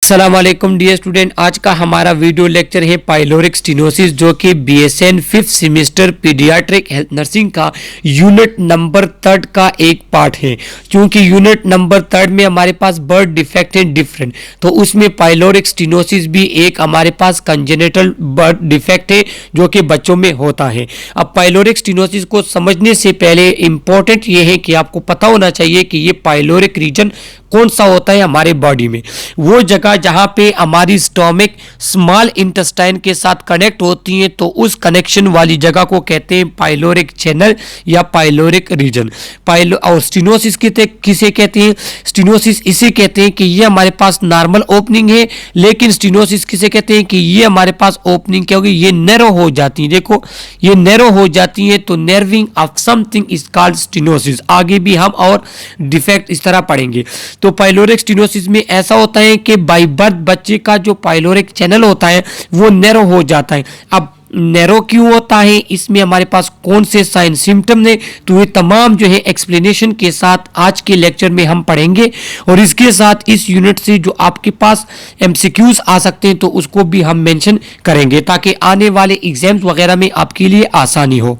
अस्सलाम वालेकुम dear student, आज का हमारा वीडियो लेक्चर है पाइलोरिक स्टेनोसिस जो कि BSN 5th semester paediatric health nursing का यूनिट नंबर 3 का एक पार्ट है। क्योंकि यूनिट नंबर 3 में हमारे पास बर्थ डिफेक्ट है डिफरेंट, तो उसमें पाइलोरिक स्टेनोसिस भी एक हमारे पास कंजेनिटल बर्थ डिफेक्ट है जो कि बच्चों में होता है। अब पाइलोरिक स्टेनोसिस को समझने से पहले इंपॉर्टेंट ये है कि आपको पता होना चाहिए कि ये पाइलोरिक रीजन कौन सा होता है हमारे बॉडी में। वो जगह जहां पे हमारी स्टोमिक स्मॉल इंटेस्टाइन के साथ कनेक्ट होती है तो उस कनेक्शन वाली जगह को कहते हैं पाइलोरिक चैनल या पाइलोरिक रीजन। और स्टेनोसिस किसे कहते हैं? स्टेनोसिस इसे कहते हैं कि ये हमारे पास नॉर्मल ओपनिंग है, लेकिन स्टेनोसिस किसे कहते हैं कि ये हमारे पास ओपनिंग क्या होगी, ये नैरो हो जाती है। देखो ये नैरो हो जाती है तो नर्विंग of something is called stenosis. आगे भी हम और डिफेक्ट इस तरह पढ़ेंगे। तो पाइलोरिक स्टेनोसिस में ऐसा होता है कि बाय बर्थ बच्चे का जो पाइलोरिक चैनल होता है वो नैरो हो जाता है। अब नैरो क्यों होता है, इसमें हमारे पास कौन से साइन सिम्टम है, तो ये तमाम जो है एक्सप्लेनेशन के साथ आज के लेक्चर में हम पढ़ेंगे। और इसके साथ इस यूनिट से जो आपके पास एमसीक्यूज आ सकते हैं तो उसको भी हम मेंशन करेंगे ताकि आने वाले एग्जाम्स वगैरह में आपके लिए आसानी हो।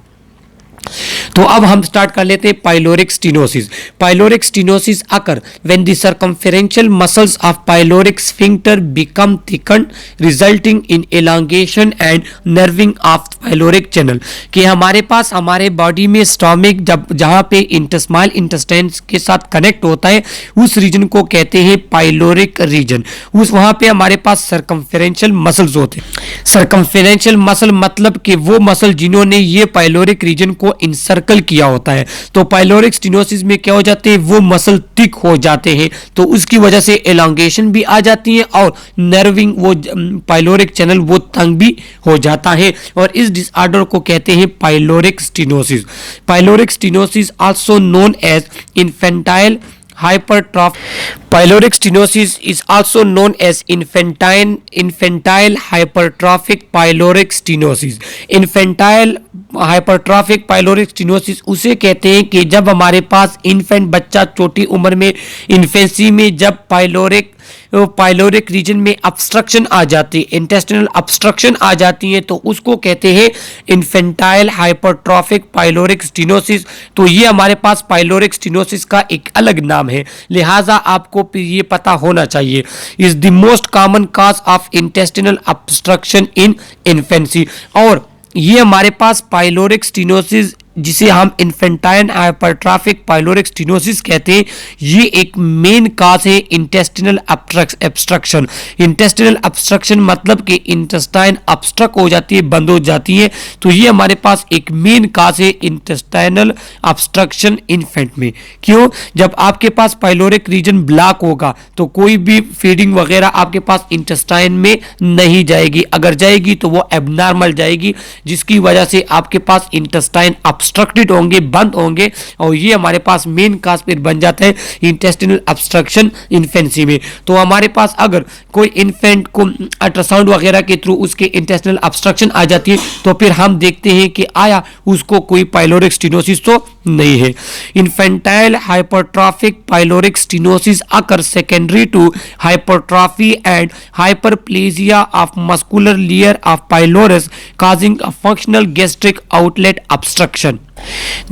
तो अब हम स्टार्ट कर लेते हैं pyloric stenosis. Pyloric stenosis occur when the circumferential muscles of pyloric sphincter become thickened resulting in elongation and narrowing of pyloric channel. कि हमारे पास हमारे बॉडी में स्टोमिक जब जहां पे स्मॉल इंटेस्टाइन के साथ कनेक्ट होता है उस रीजन को कहते हैं पाइलोरिक रीजन। उस वहां पे हमारे पास सर्कमफेरेंशियल मसल्स होते हैं। सर्कमफेरेंशियल मसल मतलब कि वो मसल जिन्होंने ये पाइलोरिक रीजन को इंसर्कल किया होता है। तो पाइलोरिक स्टेनोसिस में क्या हो जाते हैं, वो मसल थिक हो जाते हैं तो उसकी वजह से एलोंगेशन भी आ जाती है और नर्विंग वो पाइलोरिक चैनल वो तंग भी हो जाता है और इस डिसऑर्डर को कहते हैं pyloric stenosis. Pyloric stenosis also known as infantile hypertrophic pyloric stenosis is also known as infantile hypertrophic pyloric stenosis। infantile hypertrophic pyloric stenosis उसे कहते हैं कि जब हमारे पास इन्फेंट बच्चा छोटी उम्र में इन्फेंसी में जब पाइलोरिक रीजन में ऑब्स्ट्रक्शन आ जाती है, इंटेस्टिनल ऑब्स्ट्रक्शन आ जाती है तो उसको कहते हैं इन्फेंटाइल हाइपरट्रॉफिक पाइलोरिक स्टेनोसिस। तो ये हमारे पास पाइलोरिक स्टेनोसिस का एक अलग नाम है, लिहाजा आपको ये पता होना चाहिए। Is the most common cause of intestinal obstruction in infancy. और ये हमारे पास पाइलोरिक स्टेनोसिस जिसे हम इन्फेंटाइल हाइपरट्रॉफिक पाइलोरिक स्टेनोसिस कहते हैं, ये एक मेन काज है इंटेस्टिनल ऑब्स्ट्रक्शन। इंटेस्टिनल ऑब्स्ट्रक्शन मतलब कि इंटेस्टाइन ऑब्स्ट्रक्ट हो जाती है, बंद हो जाती है, तो ये हमारे पास एक मेन काज है इंटेस्टाइनल ऑब्स्ट्रक्शन इन्फेंट में। क्यों? जब आपके पास पाइलोरिक रीजन ब्लॉक होगा तो कोई भी फीडिंग वगैरह आपके पास इंटेस्टाइन में नहीं जाएगी, अगर जाएगी तो वो एबनॉर्मल जाएगी, जिसकी वजह से आपके पास इंटेस्टाइन ऑब्स्ट्रक्टेड होंगे, बंद होंगे और ये हमारे पास मेन काज फिर बन जाता है इंटेस्टिनल ऑब्स्ट्रक्शन इन्फेंसी में। तो हमारे पास अगर कोई इन्फेंट को अल्ट्रासाउंड वगैरह के थ्रू उसके इंटेस्टिनल ऑब्स्ट्रक्शन आ जाती है तो फिर हम देखते हैं कि आया उसको कोई पाइलोरिक स्टेनोसिस तो नहीं है। Infantile hypertrophic pyloric stenosis occur secondary to hypertrophy and hyperplasia of muscular layer of pylorus causing a functional gastric outlet obstruction.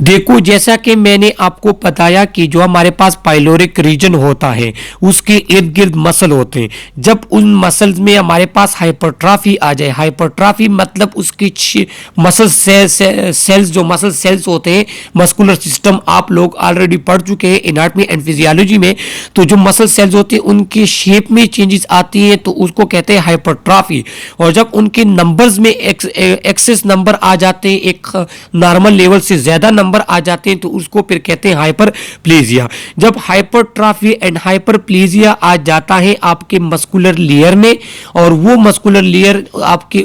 देखो जैसा कि मैंने आपको बताया कि जो हमारे पास पाइलोरिक रीजन होता है उसके इर्द गिर्द मसल होते हैं। जब उन मसल्स में हमारे पास हाइपरट्रॉफी आ जाए, हाइपरट्रॉफी मतलब उसकी मसल सेल्स जो मसल सेल्स होते हैं, मस्कुलर सिस्टम आप लोग ऑलरेडी पढ़ चुके हैं एनाटॉमी एंड फिजियोलॉजी में, तो जो मसल सेल्स होते हैं उनके शेप में चेंजेस आती हैं तो उसको कहते हैं हाइपरट्रॉफी। और जब उनके नंबर्स में एक्सेस नंबर आ जाते हैं, एक नॉर्मल लेवल से ज्यादा नंबर आ जाते हैं तो उसको फिर कहते हैं हाइपरप्लेजिया। जब हाइपरट्रॉफी एंड हाइपरप्लेजिया आ जाता है आपके मस्कुलर लेयर में और वो मस्कुलर लेयर आपके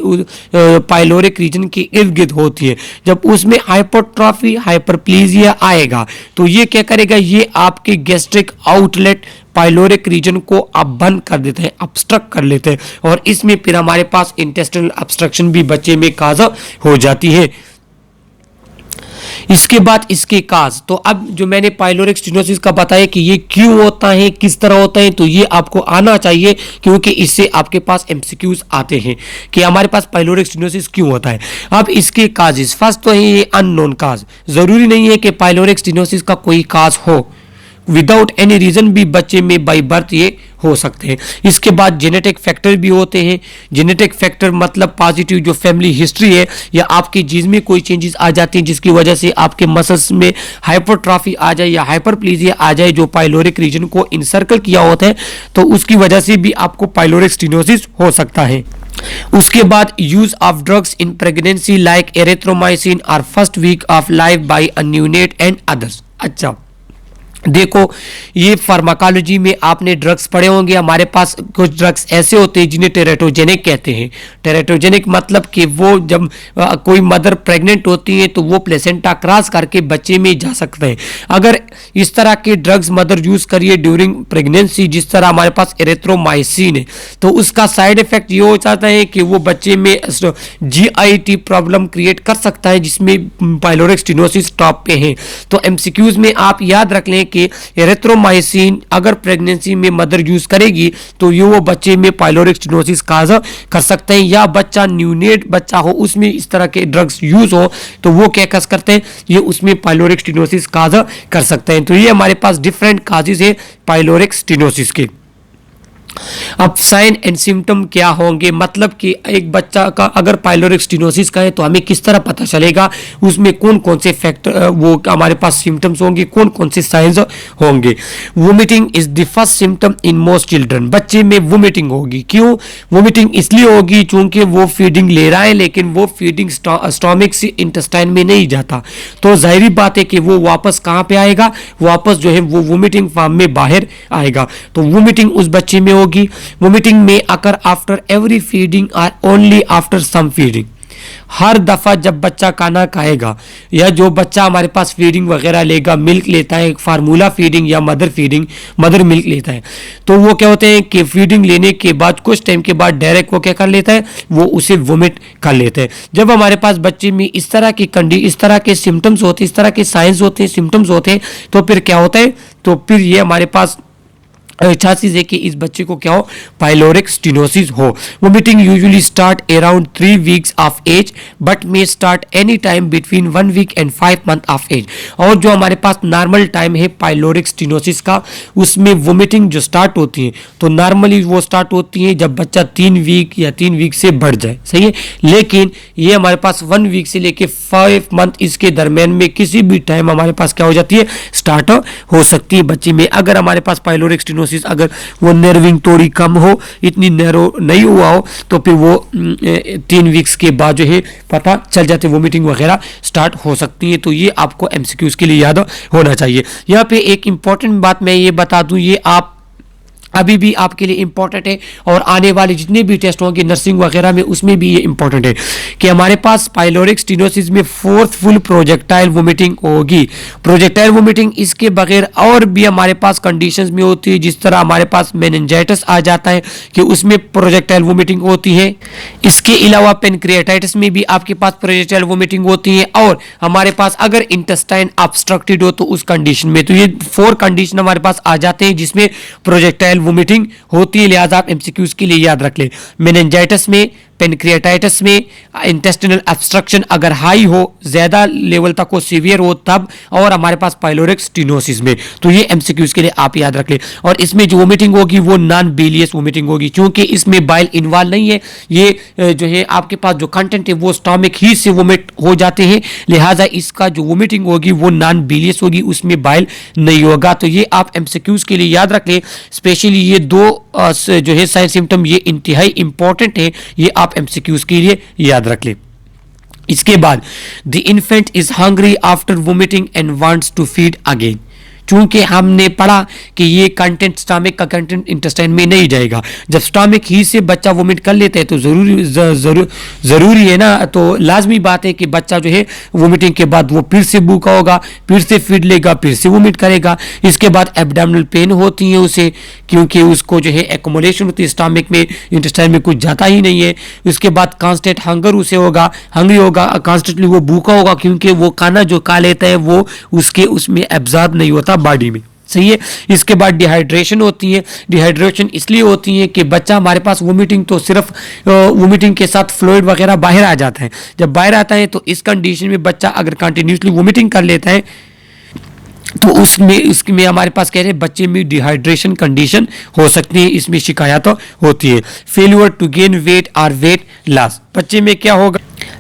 पाइलोरिक रीजन के इर्द गिर्द होती है, जब उसमें हाइपरट्रॉफी हाइपरप्लेजिया आएगा तो ये क्या करेगा, ये आपके गैस्ट्रिक आउटलेट पाइलोरिक रीजन को आप बंद कर देते हैं, ऑब्स्ट्रक्ट कर लेते हैं और इसमें फिर हमारे पास इंटेस्टिनल ऑब्स्ट्रक्शन भी बच्चे में काज हो जाती है। इसके बाद इसके काज, तो अब जो मैंने पाइलोरिक स्टेनोसिस का बताया कि ये क्यों होता है, किस तरह होता है, तो ये आपको आना चाहिए क्योंकि इससे आपके पास एमसीक्यूज आते हैं कि हमारे पास पाइलोरिक स्टेनोसिस क्यों होता है। अब इसके काजेस, फर्स्ट तो है ये अननोन काज, जरूरी नहीं है कि पाइलोरिक स्टेनोसिस का कोई काज हो, विदाउट एनी रीजन भी बच्चे में बाई बर्थ ये हो सकते हैं। इसके बाद जेनेटिक फैक्टर भी होते हैं। जेनेटिक फैक्टर मतलब पॉजिटिव जो फैमिली हिस्ट्री है या आपके जीन में कोई चेंजेस आ जाती हैं जिसकी वजह से आपके मसल्स में हाइपरट्रॉफी आ जाए या हाइपरप्लेजिया आ जाए जो पाइलोरिक रीजन को इनसर्कल किया होता है, तो उसकी वजह से भी आपको पाइलोरिक स्टेनोसिस हो सकता है। उसके बाद use of drugs in pregnancy like erythromycin और first week of life by a neonate and others. अच्छा देखो, ये फार्माकोलॉजी में आपने ड्रग्स पढ़े होंगे। हमारे पास कुछ ड्रग्स ऐसे होते हैं जिन्हें टेरेटोजेनिक कहते हैं। टेरेटोजेनिक मतलब कि वो जब कोई मदर प्रेग्नेंट होती है तो वो प्लेसेंटा क्रॉस करके बच्चे में जा सकते हैं। अगर इस तरह के ड्रग्स मदर यूज करिए ड्यूरिंग प्रेगनेंसी, जिस तरह हमारे पास एरिथ्रोमाइसिन है, तो उसका साइड इफेक्ट ये हो जाता है कि वो बच्चे में जीआईटी प्रॉब्लम क्रिएट कर सकता है जिसमें पाइलोरिक स्टेनोसिस टॉप पे है। तो एमसीक्यूज में आप याद रख लें कि एरिथ्रोमाइसिन अगर प्रेगनेंसी में मदर यूज करेगी तो ये वो बच्चे में पाइलोरिक स्टेनोसिस काज कर सकते हैं, या बच्चा न्यूनेट बच्चा हो उसमें इस तरह के ड्रग्स यूज हो तो वो क्या कर सकते हैं, ये उसमें पाइलोरिक स्टेनोसिस काज कर सकते हैं। तो ये हमारे पास डिफरेंट काजेस है पाइलोरिक स्टेनोसिस के। अब साइन एंड सिम्टम क्या होंगे, मतलब कि एक बच्चा का अगर पाइलोरिक स्टेनोसिस का है तो हमें किस तरह पता चलेगा, उसमें कौन कौन से फैक्टर वो हमारे पास सिम्टम्स होंगे, कौन कौन से साइंस होंगे। Vomiting is the first symptom in most children. बच्चे में वोमिटिंग होगी। क्यों वोमिटिंग इसलिए होगी चूंकि वो फीडिंग ले रहा है लेकिन वो फीडिंग स्टोमिक से इंटेस्टाइन में नहीं जाता, तो जाहिर बात है कि वो वापस कहाँ पे आएगा, वापस जो है वो वोमिटिंग फॉर्म में बाहर आएगा। तो वोमिटिंग उस बच्चे में होगी। वोमिटिंग में अकर आफ्टर एवरी फीडिंग और ओनली आफ्टर सम फीडिंग। हर दफा जब बच्चा खाना खाएगा या जो बच्चा हमारे पास फीडिंग वगैरह लेगा, मिल्क लेता है, फार्मूला फीडिंग या मदर फीडिंग, मदर मिल्क लेता है, तो वो क्या होते हैं कि फीडिंग लेने के बाद कुछ टाइम के बाद डायरेक्ट वो क्या कर लेता है, वो उसे वोमिट कर लेते हैं। जब हमारे पास बच्चे में इस तरह के सिम्टम्स होते हैं, इस तरह के साइंस होते हैं, सिम्टम्स होते हैं, तो फिर क्या होता है, तो फिर ये हमारे पास चांसेस है कि इस बच्चे को क्या हो, पाइलोरिक स्टेनोसिस हो। Vomiting usually start around 3 weeks of age but may start any time between 1 week and 5 month of age. और जो हमारे पास नॉर्मल टाइम है पाइलोरिक स्टेनोसिस का, उसमें वोमिटिंग जो स्टार्ट होती है तो नॉर्मली वो स्टार्ट होती है जब बच्चा 3 वीक या 3 वीक से बढ़ जाए, सही है। लेकिन ये हमारे पास 1 वीक से लेके 5 मंथ इसके दरमियान में किसी भी टाइम हमारे पास क्या हो जाती है, स्टार्ट हो सकती है बच्चे में। अगर हमारे पास पाइलोरिक स्टेनोसिस अगर वो नर्विंग थोड़ी कम हो, इतनी नैरो नहीं हुआ हो, तो फिर वो 3 वीक्स के बाद जो है पता चल जाते, वोमिटिंग वगैरह स्टार्ट हो सकती है। तो ये आपको एमसीक्यूज के लिए याद होना चाहिए। यहाँ पे एक इंपॉर्टेंट बात मैं ये बता दूं, ये आप अभी भी आपके लिए इंपॉर्टेंट है और आने वाले जितने भी टेस्ट होंगे नर्सिंग वगैरह में उसमें भी ये इंपॉर्टेंट है कि हमारे पास पाइलोरिक स्टेनोसिस में फोर्सफुल प्रोजेक्टाइल वोमिटिंग होगी। प्रोजेक्टाइल वोमिटिंग इसके बगैर और भी हमारे पास कंडीशंस में होती है, जिस तरह हमारे पास मेनिंजाइटिस आ जाता है कि उसमें प्रोजेक्टाइल वोमिटिंग होती है। इसके अलावा पेनक्रियाटाइटिस में भी आपके पास प्रोजेक्टाइल वोमिटिंग होती है, और हमारे पास अगर इंटेस्टाइन ऑब्स्ट्रक्टेड हो तो उस कंडीशन में, तो ये 4 कंडीशन हमारे पास आ जाते हैं जिसमें प्रोजेक्टाइल वोमिटिंग होती है। लिहाजा आप एमसीक्यूज के लिए याद रख लें, मेनिंजाइटिस में, पेनक्रियाटाइटिस में, इंटेस्टिनल ऑब्स्ट्रक्शन अगर हाई हो, ज्यादा लेवल तक हो, सीवियर हो तब, और हमारे पास पाइलोरिक स्टेनोसिस में। तो ये एमसीक्यूज के लिए आप याद रख लें। और इसमें जो वोमिटिंग होगी वो नॉन बिलियस वोमिटिंग होगी, क्योंकि इसमें बाइल इन्वॉल्व नहीं है। ये जो है आपके पास जो कंटेंट है वो स्टोमिक ही से वोमिट हो जाते हैं, लिहाजा इसका जो वोमिटिंग होगी वो नॉन बिलियस होगी, उसमें बाइल नहीं होगा। तो ये आप एमसीक्यूज के लिए याद रख लें। स्पेशली ये 2 जो है साइन सिम्टम ये इंतहाई इंपॉर्टेंट है, ये आप एमसीक्यूज के लिए याद रख लें। इसके बाद the infant is hungry after vomiting and wants to feed again. चूंकि हमने पढ़ा कि ये कंटेंट स्टमक का कंटेंट इंटेस्टाइन में नहीं जाएगा। जब स्टमक ही से बच्चा वोमिट कर लेता है तो जरूरी है ना, तो लाजमी बात है कि बच्चा जो है वोमिटिंग के बाद वो फिर से भूखा होगा, फिर से फीड लेगा, फिर से वोमिट करेगा। इसके बाद एब्डोमिनल पेन होती है उसे, क्योंकि उसको जो है एक्युमुलेशन होती है स्टमक में, इंटेस्टाइन में कुछ जाता ही नहीं है। उसके बाद कांस्टेंट हंगर उसे होगा, हंग्री होगा, कॉन्स्टेंटली वो भूखा होगा, क्योंकि वो खाना जो खा लेता है वो उसमें एब्जॉर्ब नहीं होता बॉडी में, सही है। इसके बाद डिहाइड्रेशन होती है। डिहाइड्रेशन इसलिए होती है कि बच्चा हमारे पास वोमिटिंग तो सिर्फ वोमिटिंग के साथ फ्लूइड वगैरह बाहर आ जाता है। जब बाहर आता है तो इस कंडीशन में बच्चा अगर कंटिन्यूसली वोमिटिंग कर लेता है तो उसमें हमारे पास कह रहे हैं बच्चे में डिहाइड्रेशन कंडीशन हो सकती है, इसमें शिकायत होती है। फेल्यूर टू गेन वेट और वेट लॉस, बच्चे में क्या होगा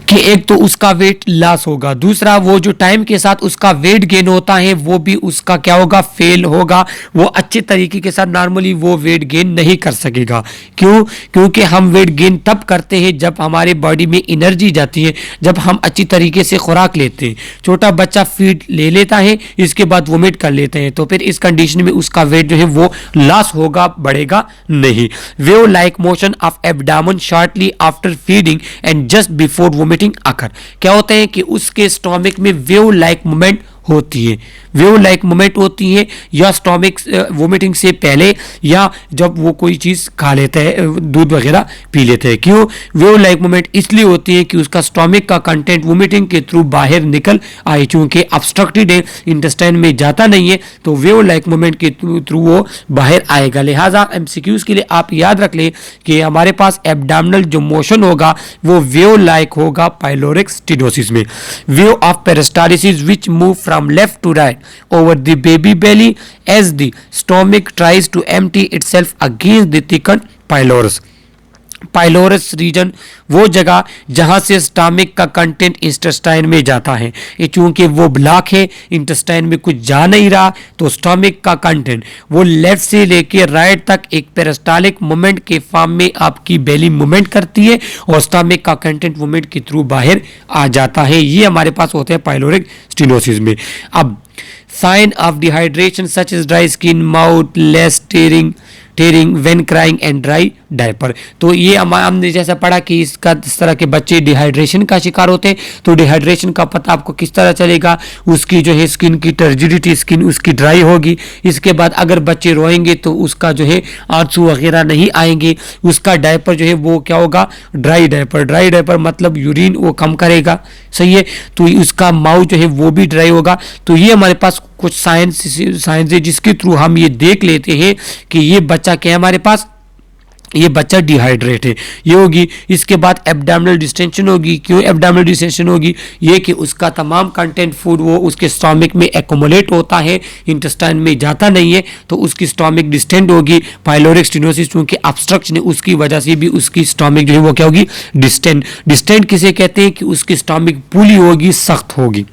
कि एक तो उसका वेट लॉस होगा, दूसरा वो जो टाइम के साथ उसका वेट गेन होता है वो भी उसका क्या होगा, फेल होगा। वो अच्छे तरीके के साथ नॉर्मली वो वेट गेन नहीं कर सकेगा। क्यों? क्योंकि हम वेट गेन तब करते हैं जब हमारे बॉडी में एनर्जी जाती है, जब हम अच्छी तरीके से खुराक लेते हैं। छोटा बच्चा फीड ले लेता है, इसके बाद वोमिट कर लेते हैं, तो फिर इस कंडीशन में उसका वेट जो है वो लॉस होगा, बढ़ेगा नहीं। Wave like motion of abdomen shortly after feeding and just before vomiting occur. क्या होता है कि उसके स्टोमक में वेव लाइक मूवमेंट होती है, वेव लाइक मूवमेंट होती है, या स्टोमक वोमिटिंग से पहले या जब वो कोई चीज़ खा लेता है, दूध वगैरह पी लेते हैं। क्यों वेव लाइक मूवमेंट? इसलिए होती है कि उसका स्टोमक का कंटेंट वोमिटिंग के थ्रू बाहर निकल आए, चूंकि ऑब्स्ट्रक्टेड है, इंटेस्टाइन में जाता नहीं है, तो वेव लाइक मूवमेंट के थ्रू वो बाहर आएगा। लिहाजा एमसीक्यूज के लिए आप याद रख लें कि हमारे पास एब्डोमिनल जो मोशन होगा वो वेव लाइक होगा पाइलोरिक स्टेनोसिस में। Wave of peristalsis which move from left to right over the baby belly as the stomach tries to empty itself against the thickened pylorus। Pylorus region वो जगह जहां से stomach का content intestine में जाता है, ये चूंकि वो ब्लॉक है, इंटेस्टाइन में कुछ जा नहीं रहा, तो स्टमक का कंटेंट वो लेफ्ट से लेके राइट तक एक पेरिस्टालिक मूवमेंट के फॉर्म में आपकी बेली मूवमेंट करती है और स्टमक का कंटेंट मूवमेंट के थ्रू बाहर आ जाता है। ये हमारे पास होते हैं पाइलोरिक स्टेनोसिस में। अब sign of dehydration such as dry skin, mouth, less tearing when crying and dry diaper. तो ये हमने जैसा पढ़ा कि इस तरह के बच्चे डिहाइड्रेशन का शिकार होते हैं। तो डिहाइड्रेशन का पता आपको किस तरह चलेगा? उसकी जो है स्किन की टर्जिडिटी, स्किन उसकी ड्राई होगी। इसके बाद अगर बच्चे रोएंगे तो उसका जो है आंसू वगैरह नहीं आएंगे, उसका डायपर जो है वो क्या होगा, ड्राई डायपर। ड्राई डायपर मतलब यूरिन वो कम करेगा, सही है। तो उसका माउथ जो है वो भी ड्राई होगा। तो ये हमारे पास कुछ साइंस है जिसके थ्रू हम ये देख लेते हैं कि ये बच्चा क्या है, हमारे पास ये बच्चा डिहाइड्रेट है, ये होगी। इसके बाद एब्डोमिनल डिस्टेंशन होगी। क्यों एब्डोमिनल डिस्टेंशन होगी? ये कि उसका तमाम कंटेंट फूड वो उसके स्टोमक में एक्युमुलेट होता है, इंटेस्टाइन में जाता नहीं है, तो उसकी स्टोमक डिस्टेंड होगी। पाइलोरिक स्टेनोसिस चूंकि ऑब्स्ट्रक्शन है उसकी वजह से भी उसकी स्टोमक जो है वो क्या होगी, डिस्टेंड। डिस्टेंड किसे कहते हैं? कि उसकी स्टोमक पुली होगी, सख्त होगी।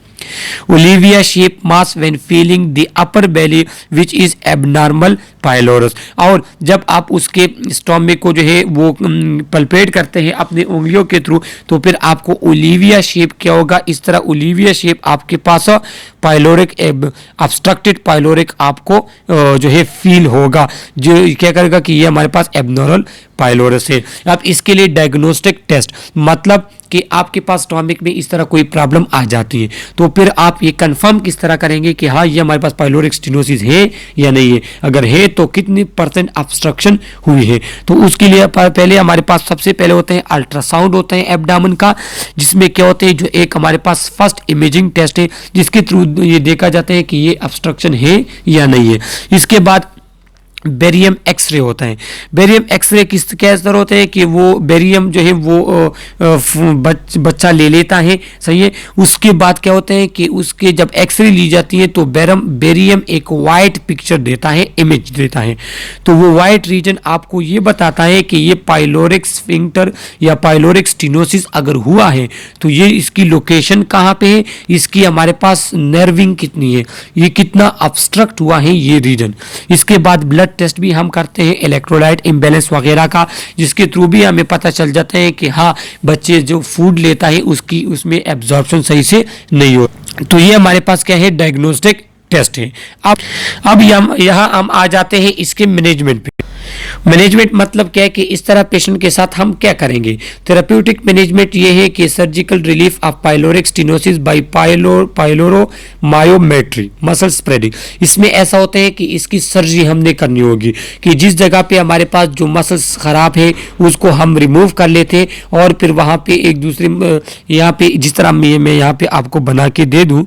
Olivia shape mass when feeling the upper belly which is abnormal pylorus। और जब आप उसके स्टोमक को जो है वो पल्पेट करते हैं अपने उंगलियों के थ्रू, तो फिर आपको ओलिविया शेप क्या होगा, इस तरह ओलिविया शेप आपके पास पाइलोरिक ऑब्स्ट्रक्टेड पाइलोरिक आपको जो है फील होगा, जो क्या करेगा कि ये हमारे पास एबनॉर्मल पाइलोरस है। अब इसके लिए डायग्नोस्टिक टेस्ट, मतलब कि आपके पास स्टोमक में इस तरह कोई प्रॉब्लम आ जाती है तो फिर आप ये कंफर्म किस तरह करेंगे कि हाँ ये हमारे पास पाइलोरिक स्टेनोसिस है या नहीं है। अगर है तो कितनी % ऑब्स्ट्रक्शन हुई है। तो उसके लिए पहले हमारे पास सबसे पहले होते हैं अल्ट्रासाउंड होते हैं एब्डोमेन का, जिसमें क्या होते हैं, जो एक हमारे पास फर्स्ट इमेजिंग टेस्ट है जिसके थ्रू ये देखा जाता है कि ये ऑब्स्ट्रक्शन है या नहीं है। इसके बाद बेरियम एक्सरे होता है। बेरियम एक्सरे किस तरह होते हैं कि वो बेरियम जो है वो बच्चा ले लेता है, सही है। उसके बाद क्या होता है कि उसके जब एक्सरे ली जाती है तो बेरियम एक वाइट पिक्चर देता है, इमेज देता है। तो वो वाइट रीजन आपको ये बताता है कि ये पाइलोरिक स्फिंक्टर या पाइलोरिक स्टेनोसिस अगर हुआ है तो ये इसकी लोकेशन कहाँ पे है, इसकी हमारे पास नर्विंग कितनी है, ये कितना ऑब्स्ट्रक्ट हुआ है ये रीजन। इसके बाद ब्लड टेस्ट भी हम करते हैं इलेक्ट्रोलाइट इम्बैलेंस वगैरह का, जिसके थ्रू भी हमें पता चल जाता है कि हाँ बच्चे जो फूड लेता है उसमें एब्जॉर्प्शन सही से नहीं हो। तो ये हमारे पास क्या है, डायग्नोस्टिक टेस्ट है। अब यहाँ हम आ जाते हैं इसके मैनेजमेंट पे। मैनेजमेंट मतलब क्या है कि इस तरह पेशेंट के साथ हम क्या करेंगे। थेराप्यूटिक मैनेजमेंट ये है कि surgical relief of pyloric stenosis by pyloromyotomy muscle spreading. इसमें ऐसा होता है कि इसकी सर्जरी हमने करनी होगी कि जिस जगह पे हमारे पास जो मसल्स खराब है उसको हम रिमूव कर लेते हैं और फिर वहाँ पे एक दूसरे यहाँ पे जिस तरह मैं यहाँ पे आपको बना के दे दूँ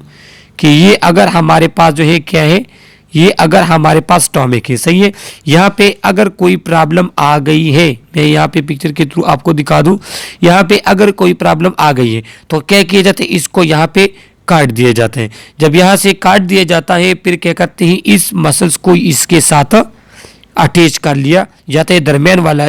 कि ये अगर हमारे पास जो है क्या है, ये अगर हमारे पास स्टोमिक है, सही है। यहाँ पे अगर कोई प्रॉब्लम आ गई है, मैं यहाँ पे पिक्चर के थ्रू आपको दिखा दूँ, यहाँ पे अगर कोई प्रॉब्लम आ गई है तो क्या किया जाता है, इसको यहाँ पे काट दिए जाते हैं। जब यहाँ से काट दिया जाता है फिर क्या करते हैं, इस मसल्स को इसके साथ अटैच कर लिया जाता है, दरमियान वाला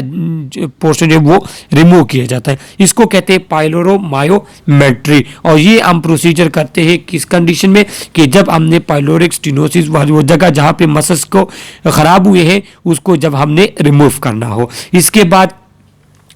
पोर्शन जो वो रिमूव किया जाता है। इसको कहते हैं पाइलोरोमायोमेट्री। और ये हम प्रोसीजर करते हैं किस कंडीशन में कि जब हमने पाइलोरिक स्टेनोसिस वो जगह जहाँ पे मसल्स को ख़राब हुए हैं उसको जब हमने रिमूव करना हो। इसके बाद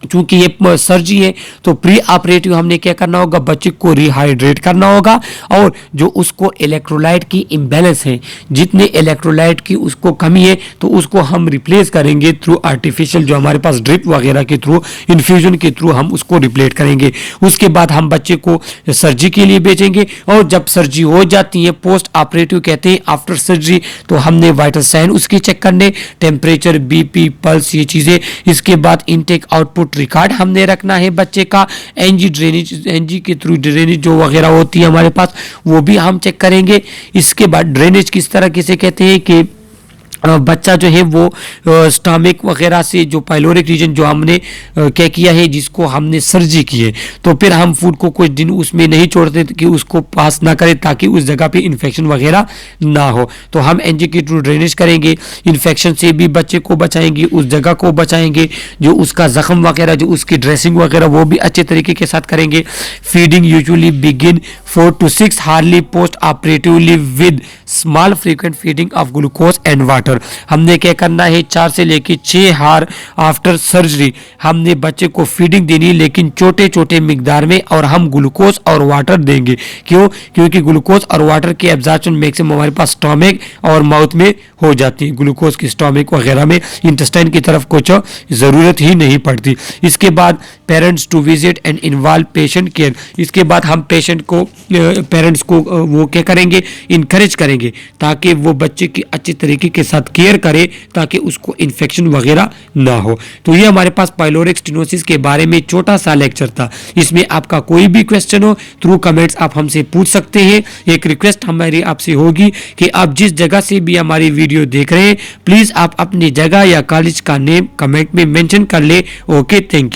चूंकि ये सर्जरी है तो प्री ऑपरेटिव हमने क्या करना होगा, बच्चे को रिहाइड्रेट करना होगा और जो उसको इलेक्ट्रोलाइट की इम्बैलेंस है, जितने इलेक्ट्रोलाइट की उसको कमी है तो उसको हम रिप्लेस करेंगे थ्रू आर्टिफिशियल जो हमारे पास ड्रिप वगैरह के थ्रू, इन्फ्यूजन के थ्रू हम उसको रिप्लेस करेंगे। उसके बाद हम बच्चे को सर्जरी के लिए भेजेंगे और जब सर्जरी हो जाती है पोस्ट ऑपरेटिव कहते हैं आफ्टर सर्जरी, तो हमने वाइटल साइन उसके चेक करने, टेम्परेचर, बीपी, पल्स, ये चीज़ें। इसके बाद इनटेक आउटपुट रिकॉर्ड हमने रखना है बच्चे का, एनजी ड्रेनेज, एनजी के थ्रू ड्रेनेज जो वगैरह होती है हमारे पास वो भी हम चेक करेंगे। इसके बाद ड्रेनेज किस तरह किसे कहते हैं कि बच्चा जो है वो स्टमक वगैरह से जो पाइलोरिक रीजन जो हमने क्या किया है, जिसको हमने सर्जरी की है, तो फिर हम फूड को कुछ दिन उसमें नहीं छोड़ते कि उसको पास ना करें ताकि उस जगह पे इन्फेक्शन वगैरह ना हो। तो हम एनजी के थ्रू ड्रेनेज करेंगे, इन्फेक्शन से भी बच्चे को बचाएंगे, उस जगह को बचाएंगे, जो उसका जख्म वगैरह जो उसकी ड्रेसिंग वगैरह वो भी अच्छे तरीके के साथ करेंगे। Feeding usually begin 4 to 6 Harley post operatively with small frequent feeding of glucose and water. हमने क्या करना है, 4 से लेकर 6 हार आफ्टर सर्जरी हमने बच्चे को फीडिंग देनी, लेकिन छोटे छोटे मिकदार में, और हम ग्लूकोज और वाटर देंगे। क्यों? क्योंकि ग्लूकोज और वाटर की एब्जॉर्प्शन मैक्सिमम हमारे पास स्टोमक और माउथ में हो जाती है, ग्लूकोज की स्टोमक वगैरह में, इंटेस्टाइन की तरफ कुछ ज़रूरत ही नहीं पड़ती। इसके बाद parents to visit and involve patient care. इसके बाद हम पेशेंट को, पेरेंट्स को वो क्या करेंगे, इनकरेज करेंगे ताकि वो बच्चे की अच्छे तरीके के साथ केयर करे ताकि उसको इन्फेक्शन वगैरह ना हो। तो ये हमारे पास पाइलोरिक स्टेनोसिस के बारे में छोटा सा लेक्चर था। इसमें आपका कोई भी क्वेश्चन हो थ्रू कमेंट्स आप हमसे पूछ सकते हैं। एक रिक्वेस्ट हमारी आपसे होगी कि आप जिस जगह से भी हमारी वीडियो देख रहे हैं प्लीज़ आप अपनी जगह या कॉलेज का नेम कमेंट में मेंशन कर ले। Okay, thank you.